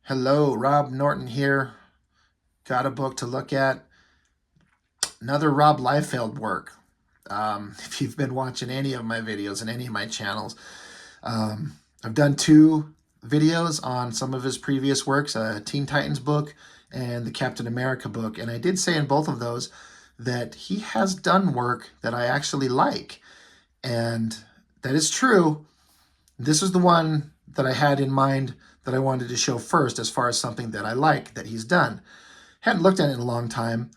Hello, Rob Norton here. Got a book to look at. Another Rob Liefeld work. If you've been watching any of my videos and any of my channels, I've done two videos on some of his previous works, a Teen Titans book and the Captain America book. And I did say in both of those that he has done work that I actually like. And that is true. This is the one that I had in mind that I wanted to show first as far as something that I like that he's done. Hadn't looked at it in a long time,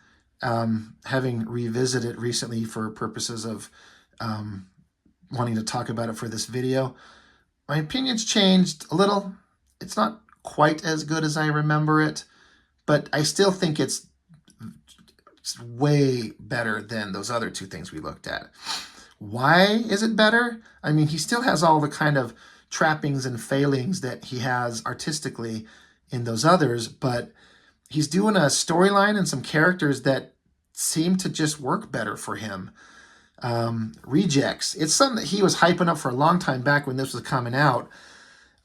having revisited it recently for purposes of wanting to talk about it for this video. My opinion's changed a little. It's not quite as good as I remember it, but I still think it's way better than those other two things we looked at. Why is it better? I mean, he still has all the kind of trappings and failings that he has artistically in those others, but he's doing a storyline and some characters that seem to just work better for him. Rejects. It's something that he was hyping up for a long time back when this was coming out.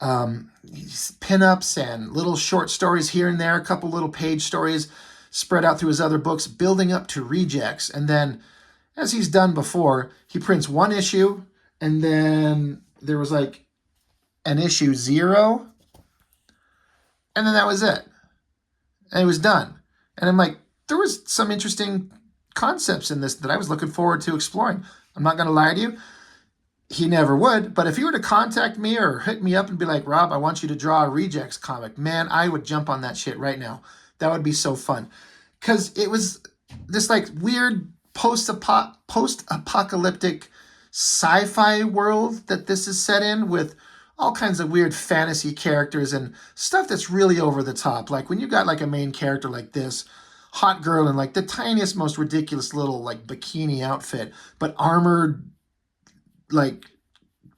Pinups and little short stories here and there, a couple little page stories spread out through his other books, building up to Rejects. And then, as he's done before, he prints one issue, and then there was like an issue 0, and then that was it. And it was done. And I'm like, there was some interesting concepts in this that I was looking forward to exploring. I'm not going to lie to you. He never would. But if he were to contact me or hit me up and be like, Rob, I want you to draw a Rejects comic, man, I would jump on that shit right now. That would be so fun. Because it was this like weird post-apocalyptic sci-fi world that this is set in, with all kinds of weird fantasy characters and stuff that's really over the top. Like when you got like a main character like this, hot girl in like the tiniest, most ridiculous little like bikini outfit, but armored like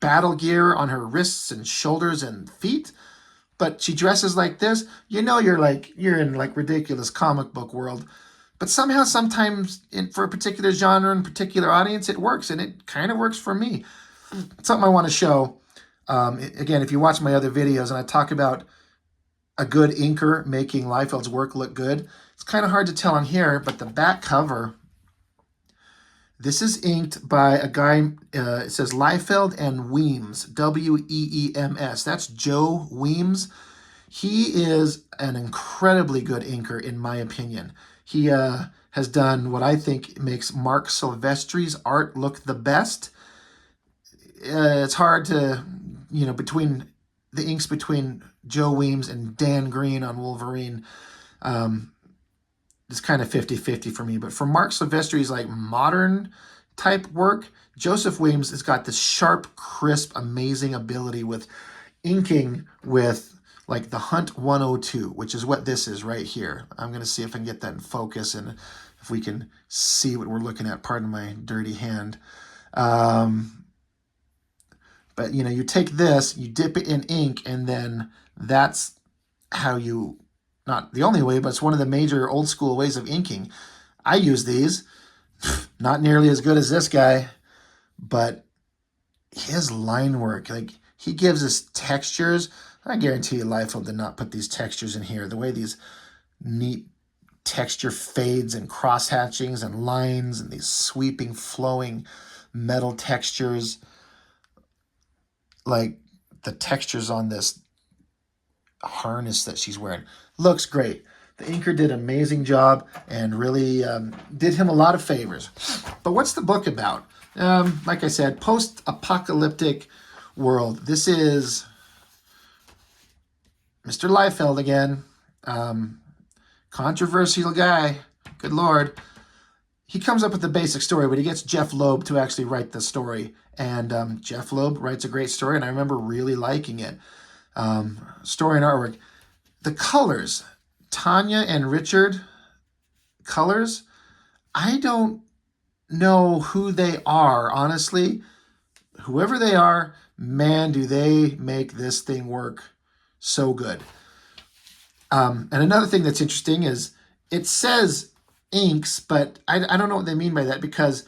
battle gear on her wrists and shoulders and feet. But she dresses like this, you know, you're in like ridiculous comic book world. But somehow, sometimes for a particular genre and particular audience, it works, and it kind of works for me. It's something I want to show. Again, if you watch my other videos and I talk about a good inker making Liefeld's work look good, it's kind of hard to tell on here, but the back cover, this is inked by a guy, it says Liefeld and Weems, W-E-E-M-S. That's Joe Weems. He is an incredibly good inker, in my opinion. He has done what I think makes Mark Silvestri's art look the best. It's hard to, between the inks between Joe Weems and Dan Green on Wolverine, it's kind of 50-50 for me. But for Mark Silvestri's like modern type work, Joseph Weems has got this sharp, crisp, amazing ability with inking with like the Hunt 102, which is what this is right here. I'm going to see if I can get that in focus and if we can see what we're looking at. Pardon my dirty hand. But, you take this, you dip it in ink, and then that's how you, not the only way, but it's one of the major old school ways of inking. I use these, not nearly as good as this guy, but his line work, like he gives us textures. I guarantee you Liefeld did not put these textures in here. The way these neat texture fades and cross hatchings and lines and these sweeping, flowing metal textures, like the textures on this harness that she's wearing, looks great. The inker did an amazing job and really did him a lot of favors. But what's the book about? Like I said, post-apocalyptic world. This is Mr. Liefeld again. Controversial guy. Good Lord. He comes up with the basic story, but he gets Jeff Loeb to actually write the story. And Jeff Loeb writes a great story, and I remember really liking it. Story and artwork. The colors, Tanya and Richard colors, I don't know who they are, honestly. Whoever they are, man, do they make this thing work so good. And another thing that's interesting is it says inks, but I don't know what they mean by that, because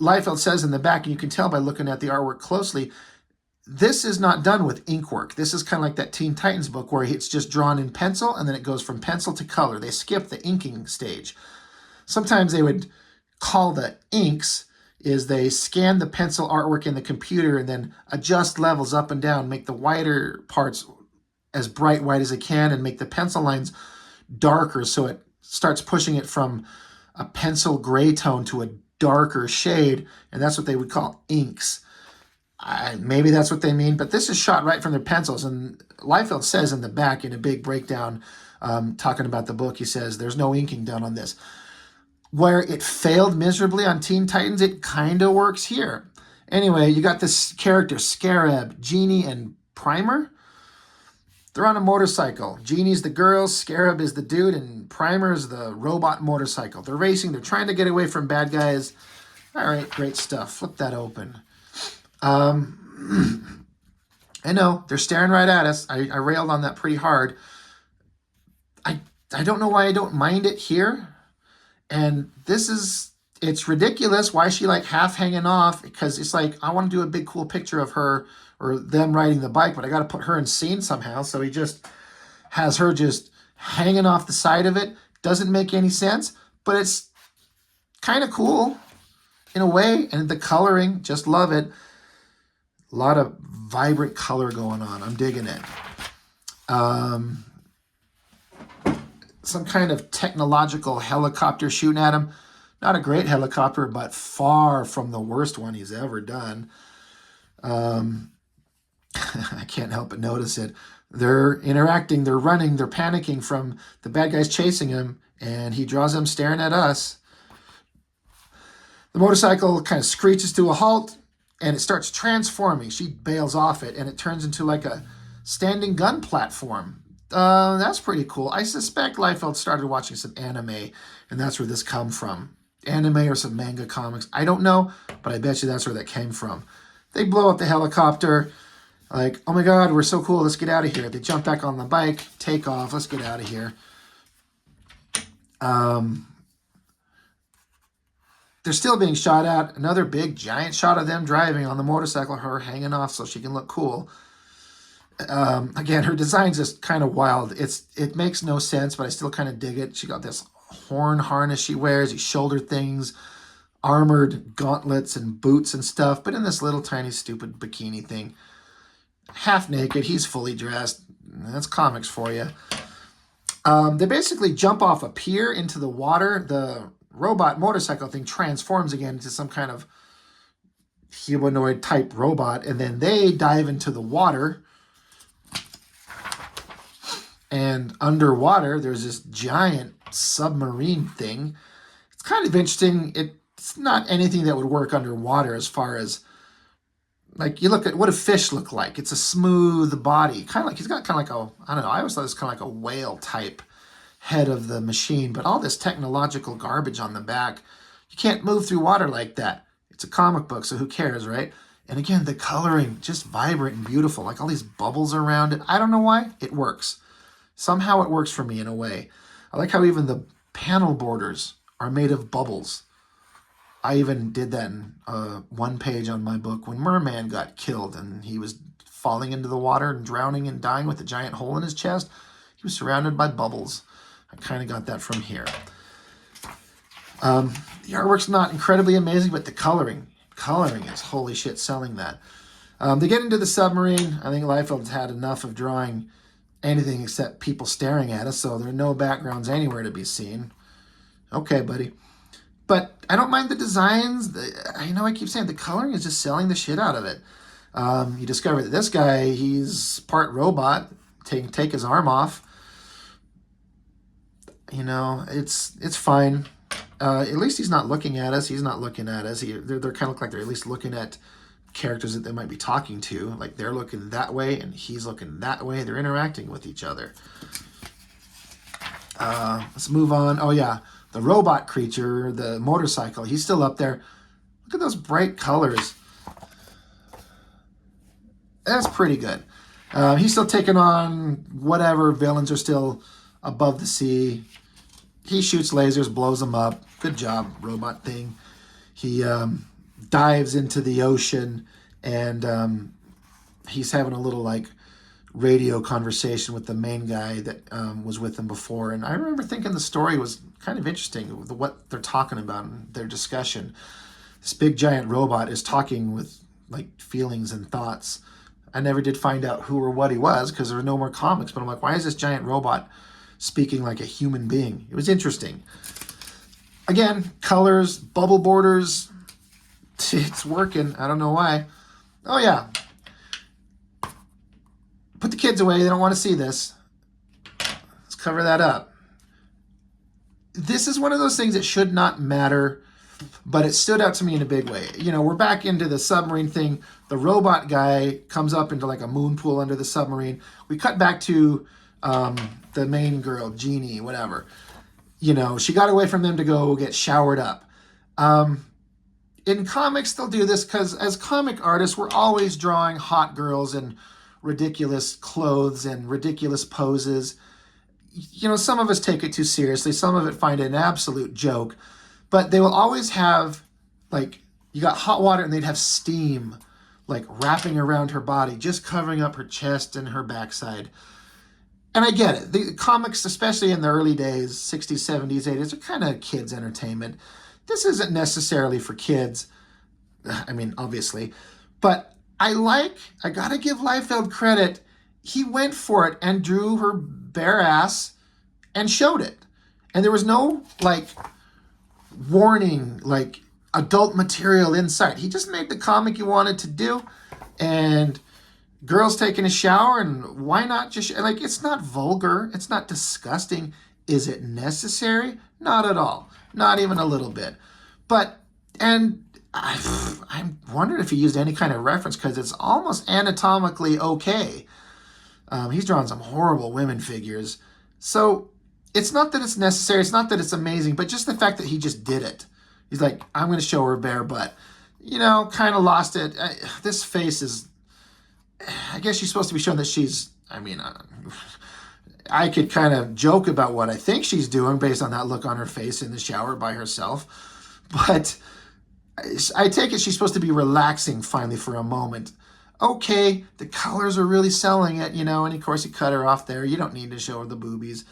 Liefeld says in the back, and you can tell by looking at the artwork closely, this is not done with ink work. This is kind of like that Teen Titans book where it's just drawn in pencil and then it goes from pencil to color. They skip the inking stage. Sometimes they would call the inks is they scan the pencil artwork in the computer and then adjust levels up and down, make the whiter parts as bright white as it can and make the pencil lines darker so it starts pushing it from a pencil gray tone to a darker shade, and that's what they would call inks. Maybe that's what they mean, but this is shot right from their pencils. And Liefeld says in the back in a big breakdown, talking about the book, he says there's no inking done on this. Where it failed miserably on Teen Titans, it kind of works here. Anyway, you got this character, Scarab, Genie, and Primer. They're on a motorcycle. Genie's the girl, Scarab is the dude, and Primer is the robot motorcycle. They're racing. They're trying to get away from bad guys. All right, great stuff. Flip that open. I know, they're staring right at us. I railed on that pretty hard. I don't know why I don't mind it here. And it's ridiculous. Why is she like half hanging off? Because it's like, I want to do a big cool picture of her or them riding the bike, but I got to put her in scene somehow. So he just has her just hanging off the side of it. Doesn't make any sense, but it's kind of cool in a way. And the coloring, just love it. A lot of vibrant color going on. I'm digging it. Some kind of technological helicopter shooting at him. Not a great helicopter, but far from the worst one he's ever done. I can't help but notice it. They're interacting, they're running, they're panicking from the bad guys chasing him, and he draws them staring at us. The motorcycle kind of screeches to a halt, and it starts transforming. She bails off it, and it turns into like a standing gun platform. That's pretty cool. I suspect Liefeld started watching some anime, and that's where this come from. Anime or some manga comics. I don't know, but I bet you that's where that came from. They blow up the helicopter. Like, oh my God, we're so cool. Let's get out of here. They jump back on the bike, take off. Let's get out of here. They're still being shot at. Another big giant shot of them driving on the motorcycle, her hanging off so she can look cool. Again, her design's just kind of wild. It makes no sense, but I still kind of dig it. She got this horn harness she wears, these shoulder things, armored gauntlets and boots and stuff, but in this little tiny stupid bikini thing. Half naked, he's fully dressed. That's comics for you. They basically jump off a pier into the water. The robot motorcycle thing transforms again into some kind of humanoid type robot, and then they dive into the water. And underwater, there's this giant submarine thing. It's kind of interesting. It's not anything that would work underwater as far as, like, you look at what a fish look like. It's a smooth body. Kind of like, he's got kind of like a, I don't know, I always thought it was kind of like a whale type head of the machine, but all this technological garbage on the back. You can't move through water like that. It's a comic book, so who cares, right? And again, the coloring, just vibrant and beautiful, like all these bubbles around it. I don't know why, it works. Somehow it works for me in a way. I like how even the panel borders are made of bubbles. I even did that in one page on my book when Merman got killed and he was falling into the water and drowning and dying with a giant hole in his chest. He was surrounded by bubbles. I kind of got that from here. The artwork's not incredibly amazing, but the coloring is holy shit selling that. They get into the submarine. I think Liefeld's had enough of drawing anything except people staring at us, so there are no backgrounds anywhere to be seen. Okay, buddy. But I don't mind the designs. I know I keep saying the coloring is just selling the shit out of it. You discover that this guy, he's part robot. Take his arm off. You know, it's fine. At least he's not looking at us. He's not looking at us. They're kind of look like they're at least looking at characters that they might be talking to. Like they're looking that way and he's looking that way. They're interacting with each other. Let's move on. Oh yeah, the robot creature, the motorcycle, he's still up there. Look at those bright colors. That's pretty good. He's still taking on whatever villains are still above the sea. He shoots lasers, blows them up. Good job, robot thing. He dives into the ocean and he's having a little like radio conversation with the main guy that was with him before. And I remember thinking the story was kind of interesting, what they're talking about in their discussion. This big giant robot is talking with like feelings and thoughts. I never did find out who or what he was because there were no more comics, but I'm like, why is this giant robot speaking like a human being? It was interesting. Again, colors, bubble borders, it's working. I don't know why. Oh yeah. Put the kids away. They don't want to see this. Let's cover that up. This is one of those things that should not matter, but it stood out to me in a big way. You know, we're back into the submarine thing. The robot guy comes up into like a moon pool under the submarine. We cut back to the main girl, Jeannie, whatever. You know, she got away from them to go get showered up. In comics, they'll do this because as comic artists, we're always drawing hot girls in ridiculous clothes and ridiculous poses. You know, some of us take it too seriously. Some of it find it an absolute joke. But they will always have, like, you got hot water and they'd have steam, like, wrapping around her body, just covering up her chest and her backside. And I get it. The comics, especially in the early days, 60s, 70s, 80s, are kind of kids' entertainment. This isn't necessarily for kids. I mean, obviously. But I gotta give Liefeld credit. He went for it and drew her bare ass and showed it. And there was no, like, warning, like, adult material inside. He just made the comic he wanted to do. And girls taking a shower, and why not just, like, it's not vulgar. It's not disgusting. Is it necessary? Not at all. Not even a little bit. But, and I wondered if he used any kind of reference because it's almost anatomically okay. He's drawn some horrible women figures. So it's not that it's necessary. It's not that it's amazing, but just the fact that he just did it. He's like, I'm going to show her bare butt. You know, kind of lost it. This face is, I guess she's supposed to be showing that she's, I mean, I could kind of joke about what I think she's doing based on that look on her face in the shower by herself. But I take it she's supposed to be relaxing finally for a moment. Okay, the colors are really selling it, you know, and of course you cut her off there. You don't need to show her the boobies.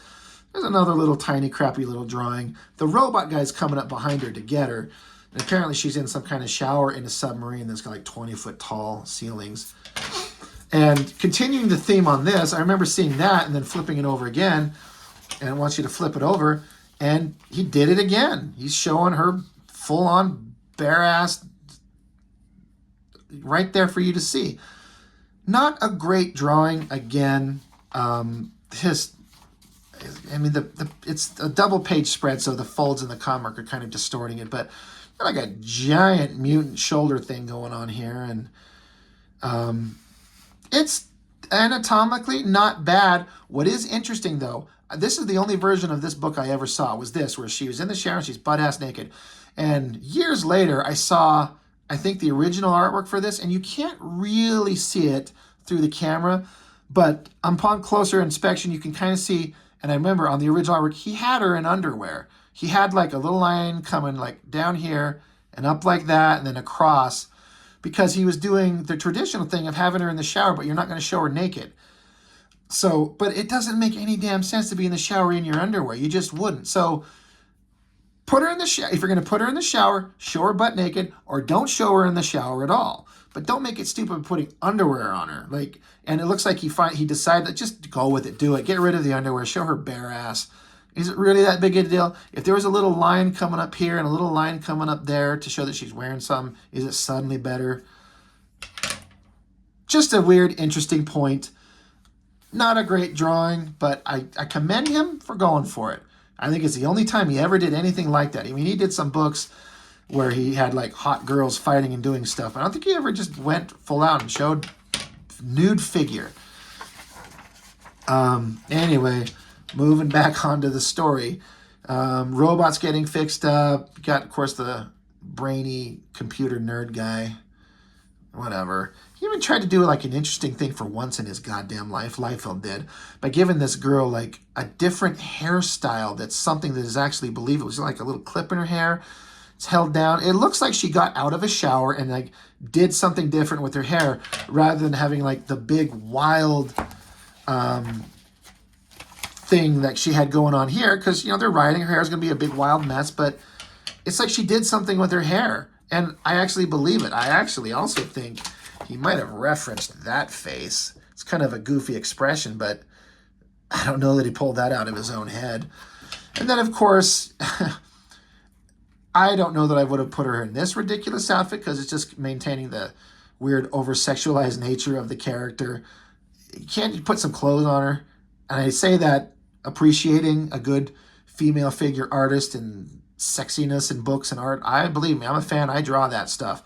There's another little tiny crappy little drawing. The robot guy's coming up behind her to get her. And apparently she's in some kind of shower in a submarine that's got like 20-foot tall ceilings. And continuing the theme on this, I remember seeing that and then flipping it over again. And it wants you to flip it over. And he did it again. He's showing her full-on bare ass right there for you to see. Not a great drawing again. It's a double page spread, so the folds in the comic are kind of distorting it, but like a giant mutant shoulder thing going on here, and it's anatomically not bad. What is interesting though, this is the only version of this book I ever saw, was this, where she was in the shower and she's butt-ass naked. And years later, I saw, I think, the original artwork for this, and you can't really see it through the camera, but upon closer inspection, you can kind of see. And I remember on the original artwork, he had her in underwear. He had like a little line coming like down here and up like that and then across, because he was doing the traditional thing of having her in the shower, but you're not going to show her naked. So, but it doesn't make any damn sense to be in the shower in your underwear. You just wouldn't. So put her in the shower. If you're going to put her in the shower, show her butt naked, or don't show her in the shower at all. But don't make it stupid putting underwear on her. Like, and it looks like he decided that just go with it, do it, get rid of the underwear, show her bare ass. Is it really that big a deal? If there was a little line coming up here and a little line coming up there to show that she's wearing something, is it suddenly better? Just a weird, interesting point. Not a great drawing, but I commend him for going for it. I think it's the only time he ever did anything like that. I mean, he did some books where he had like hot girls fighting and doing stuff. I don't think he ever just went full out and showed nude figure. Anyway, moving back onto the story. Robots getting fixed up. Got, of course, the brainy computer nerd guy. Whatever. He even tried to do like an interesting thing for once in his goddamn life, Liefeld did, by giving this girl like a different hairstyle that's something that is actually believable. It was like a little clip in her hair. It's held down. It looks like she got out of a shower and like did something different with her hair rather than having like the big wild thing that she had going on here, because, you know, they're riding. Her hair is going to be a big wild mess, but it's like she did something with her hair. And I actually believe it. I actually also think he might have referenced that face. It's kind of a goofy expression, but I don't know that he pulled that out of his own head. And then, of course, I don't know that I would have put her in this ridiculous outfit because it's just maintaining the weird over-sexualized nature of the character. Can't you put some clothes on her? And I say that appreciating a good female figure artist and sexiness in books and art. I believe me, I'm a fan. I draw that stuff.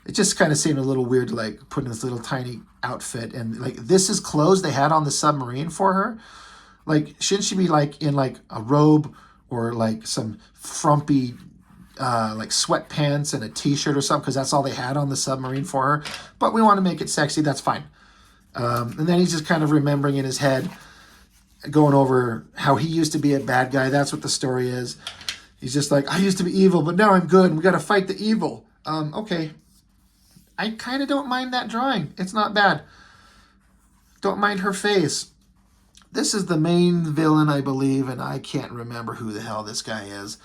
It just kind of seemed a little weird to like put in this little tiny outfit, and like this is clothes they had on the submarine for her. Like, shouldn't she be like in like a robe or like some frumpy like sweatpants and a t-shirt or something, because that's all they had on the submarine for her. But we want to make it sexy, that's fine. And then he's just kind of remembering in his head, going over how he used to be a bad guy. That's what the story is. He's just like, I used to be evil, but now I'm good, and we got to fight the evil. Okay. I kind of don't mind that drawing. It's not bad. Don't mind her face. This is the main villain, I believe, and I can't remember who the hell this guy is.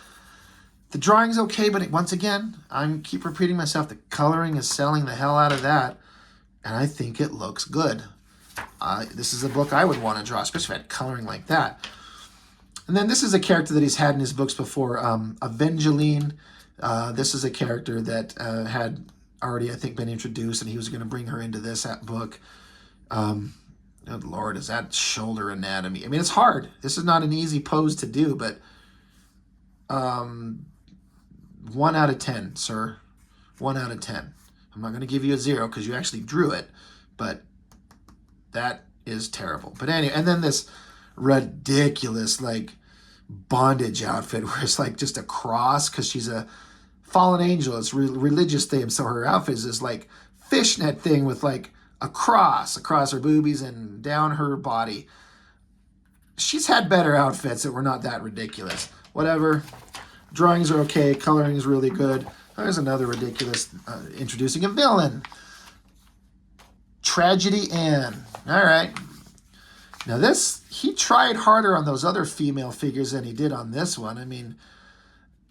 The drawing's okay, but once again, I keep repeating myself, the coloring is selling the hell out of that, and I think it looks good. This is a book I would want to draw, especially if I had coloring like that. And then this is a character that he's had in his books before, Evangeline. This is a character that had already, I think, been introduced, and he was going to bring her into this book. Oh, Lord, is that shoulder anatomy? I mean, it's hard. This is not an easy pose to do, but 1 out of 10, sir. 1 out of 10. I'm not going to give you a 0 because you actually drew it, but that is terrible. But anyway, and then this ridiculous, like, bondage outfit where it's like just a cross because she's a fallen angel. It's religious theme, so her outfit is this like fishnet thing with like a cross across her boobies and down her body. She's had better outfits that were not that ridiculous. Whatever. Drawings are okay. Coloring is really good. There's another ridiculous introducing a villain. Tragedy Ann. All right. Now this, he tried harder on those other female figures than he did on this one. I mean,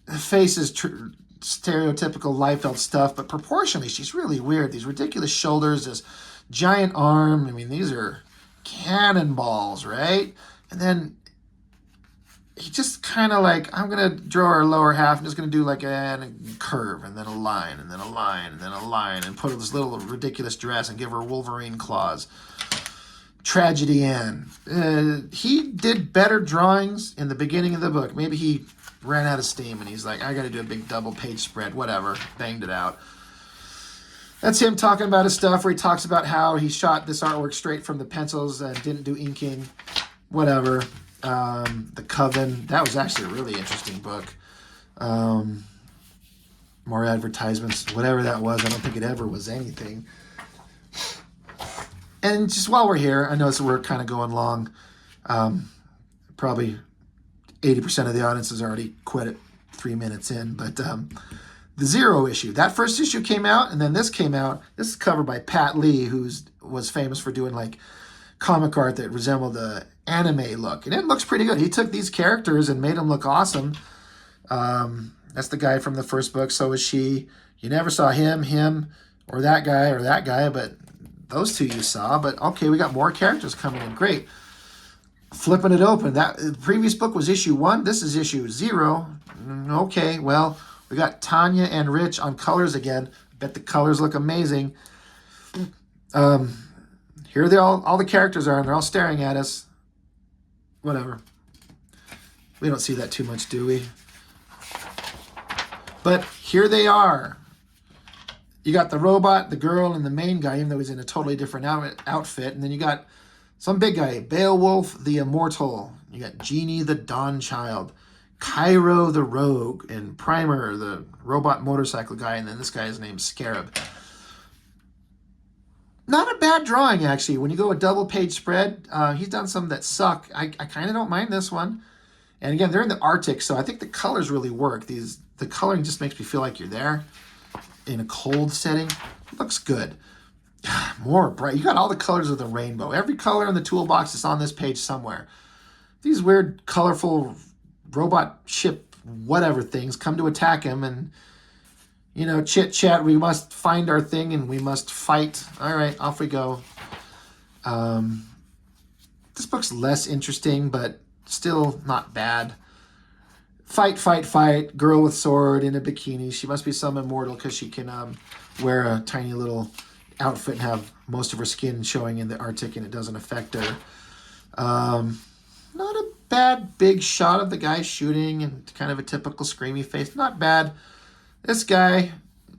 the face is stereotypical Liefeld stuff, but proportionally, she's really weird. These ridiculous shoulders, this giant arm. I mean, these are cannonballs, right? And then he just kind of like, I'm going to draw her lower half. I'm just going to do like a curve and then a line and then a line and then a line and put this little ridiculous dress and give her Wolverine claws. Tragedy Ann. He did better drawings in the beginning of the book. Maybe he ran out of steam and he's like, I got to do a big double page spread, whatever. Banged it out. That's him talking about his stuff where he talks about how he shot this artwork straight from the pencils and didn't do inking, whatever. The Coven, that was actually a really interesting book. More advertisements, whatever that was. I don't think it ever was anything. And just while we're here, I know we're kind of going long. Probably 80% of the audience has already quit at 3 minutes in. But the Zero issue, that first issue came out, and then this came out. This is covered by Pat Lee, who was famous for doing like comic art that resembled the anime look. And it looks pretty good. He took these characters and made them look awesome. That's the guy from the first book. So is she. You never saw him, or that guy, but those two you saw. But okay, we got more characters coming in. Great. Flipping it open. That the previous book was issue 1. This is issue 0. Okay, well, we got Tanya and Rich on colors again. Bet the colors look amazing. Here they all the characters are, and they're all staring at us. Whatever. We don't see that too much, do we? But here they are. You got the robot, the girl, and the main guy, even though he's in a totally different outfit. And then you got some big guy, Beowulf the Immortal. You got Genie the Dawn Child, Cairo the Rogue, and Primer the robot motorcycle guy. And then this guy's named Scarab. Not a bad drawing, actually. When you go a double page spread, he's done some that suck. I kind of don't mind this one. And again, they're in the Arctic, so I think the colors really work. These the coloring just makes me feel like you're there in a cold setting. It looks good. More bright. You got all the colors of the rainbow. Every color in the toolbox is on this page somewhere. These weird, colorful robot ship whatever things come to attack him, and chit chat. We must find our thing and we must fight. All right, off we go. This book's less interesting, but still not bad. Fight, fight, fight. Girl with sword in a bikini. She must be some immortal because she can wear a tiny little outfit and have most of her skin showing in the Arctic, and it doesn't affect her. Not a bad big shot of the guy shooting and kind of a typical screamy face. Not bad. This guy,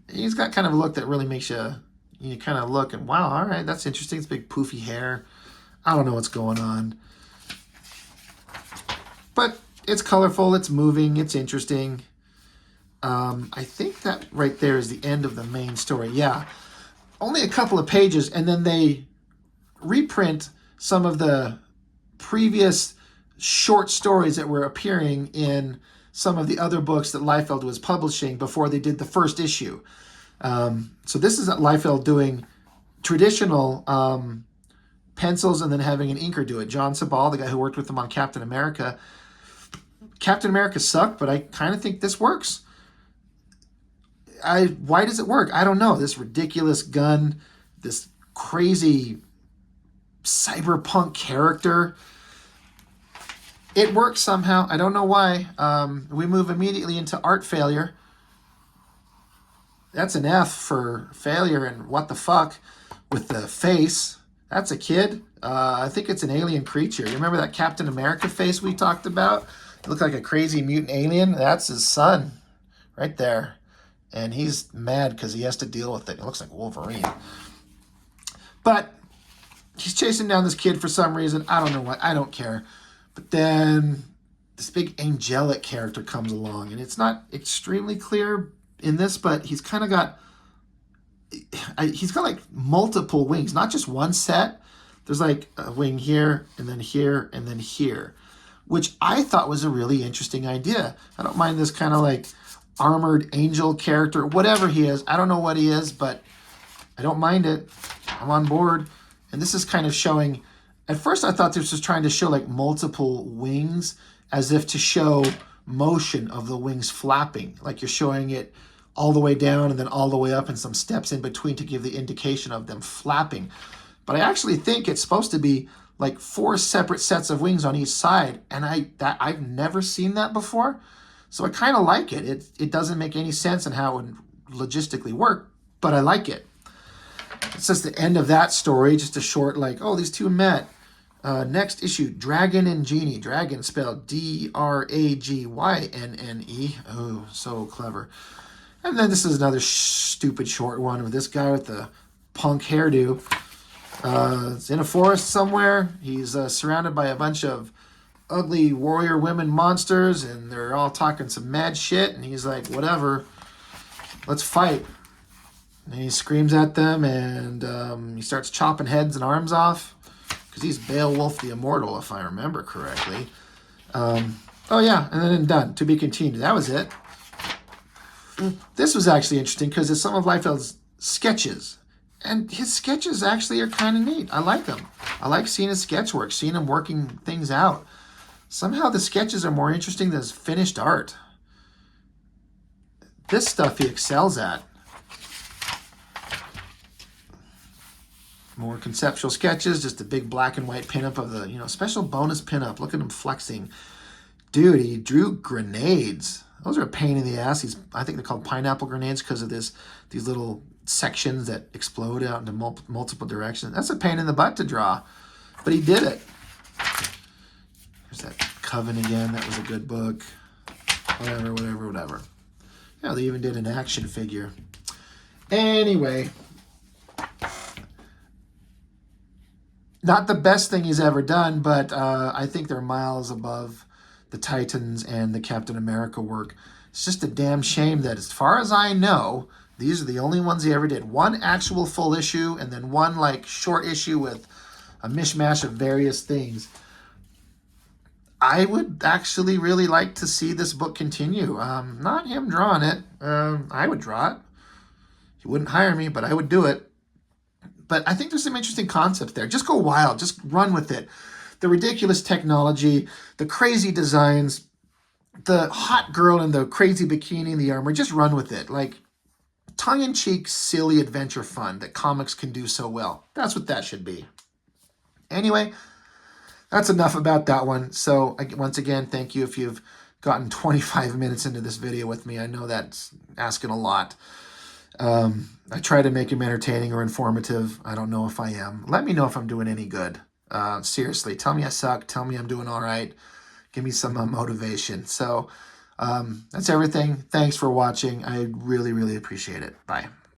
he's got kind of a look that really makes you kind of look and wow, all right, that's interesting. It's big poofy hair. I don't know what's going on. But it's colorful, it's moving, it's interesting. I think that right there is the end of the main story. Yeah. Only a couple of pages, and then they reprint some of the previous short stories that were appearing in some of the other books that Liefeld was publishing before they did the first issue. So this is Liefeld doing traditional pencils and then having an inker do it. John Sabal, the guy who worked with him on Captain America. Captain America sucked, but I kind of think this works. Why does it work? I don't know. This ridiculous gun, this crazy cyberpunk character. It works somehow. I don't know why. We move immediately into art failure. That's an F for failure and what the fuck with the face. That's a kid. I think it's an alien creature. You remember that Captain America face we talked about? It looked like a crazy mutant alien. That's his son right there. And he's mad because he has to deal with it. It looks like Wolverine. But he's chasing down this kid for some reason. I don't know why. I don't care. But then this big angelic character comes along. And it's not extremely clear in this, but he's kind of got... He's got like multiple wings. Not just one set. There's like a wing here, and then here, and then here. Which I thought was a really interesting idea. I don't mind this kind of like armored angel character, whatever he is. I don't know what he is, but I don't mind it. I'm on board. And this is kind of showing, at first I thought this was trying to show like multiple wings as if to show motion of the wings flapping. Like you're showing it all the way down and then all the way up and some steps in between to give the indication of them flapping. But I actually think it's supposed to be like 4 separate sets of wings on each side. And I've never seen that before. So I kind of like it. It doesn't make any sense in how it would logistically work, but I like it. It's just the end of that story, just a short like, oh, these two met. Next issue, Dragon and Genie. Dragon spelled Dragyne. Oh, so clever. And then this is another stupid short one with this guy with the punk hairdo. It's in a forest somewhere. He's surrounded by a bunch of ugly warrior women monsters, and they're all talking some mad shit, and he's like, whatever, let's fight. And he screams at them, and he starts chopping heads and arms off, because he's Beowulf the Immortal, if I remember correctly. Oh yeah, and then done. To be continued. That was it. This was actually interesting, because it's some of Liefeld's sketches, and his sketches actually are kind of neat. I like them. I like seeing his sketch work, seeing him working things out. Somehow the sketches are more interesting than his finished art. This stuff he excels at. More conceptual sketches, just a big black and white pinup of the, special bonus pinup. Look at him flexing. Dude, he drew grenades. Those are a pain in the ass. I think they're called pineapple grenades because of these little sections that explode out into multiple directions. That's a pain in the butt to draw, but he did it. There's that Coven again. That was a good book. Whatever. Yeah, they even did an action figure. Anyway, not the best thing he's ever done, but I think they're miles above the Titans and the Captain America work. It's just a damn shame that, as far as I know, these are the only ones he ever did. One actual full issue, and then one like short issue with a mishmash of various things. I would actually really like to see this book continue. Not him drawing it. I would draw it. He wouldn't hire me, but I would do it. But I think there's some interesting concepts there. Just go wild. Just run with it. The ridiculous technology, the crazy designs, the hot girl in the crazy bikini in the armor. Just run with it. Like tongue-in-cheek, silly adventure fun that comics can do so well. That's what that should be. Anyway, that's enough about that one. So once again, thank you if you've gotten 25 minutes into this video with me. I know that's asking a lot. I try to make them entertaining or informative. I don't know if I am. Let me know if I'm doing any good. Seriously, tell me I suck. Tell me I'm doing all right. Give me some motivation. So that's everything. Thanks for watching. I really, really appreciate it. Bye.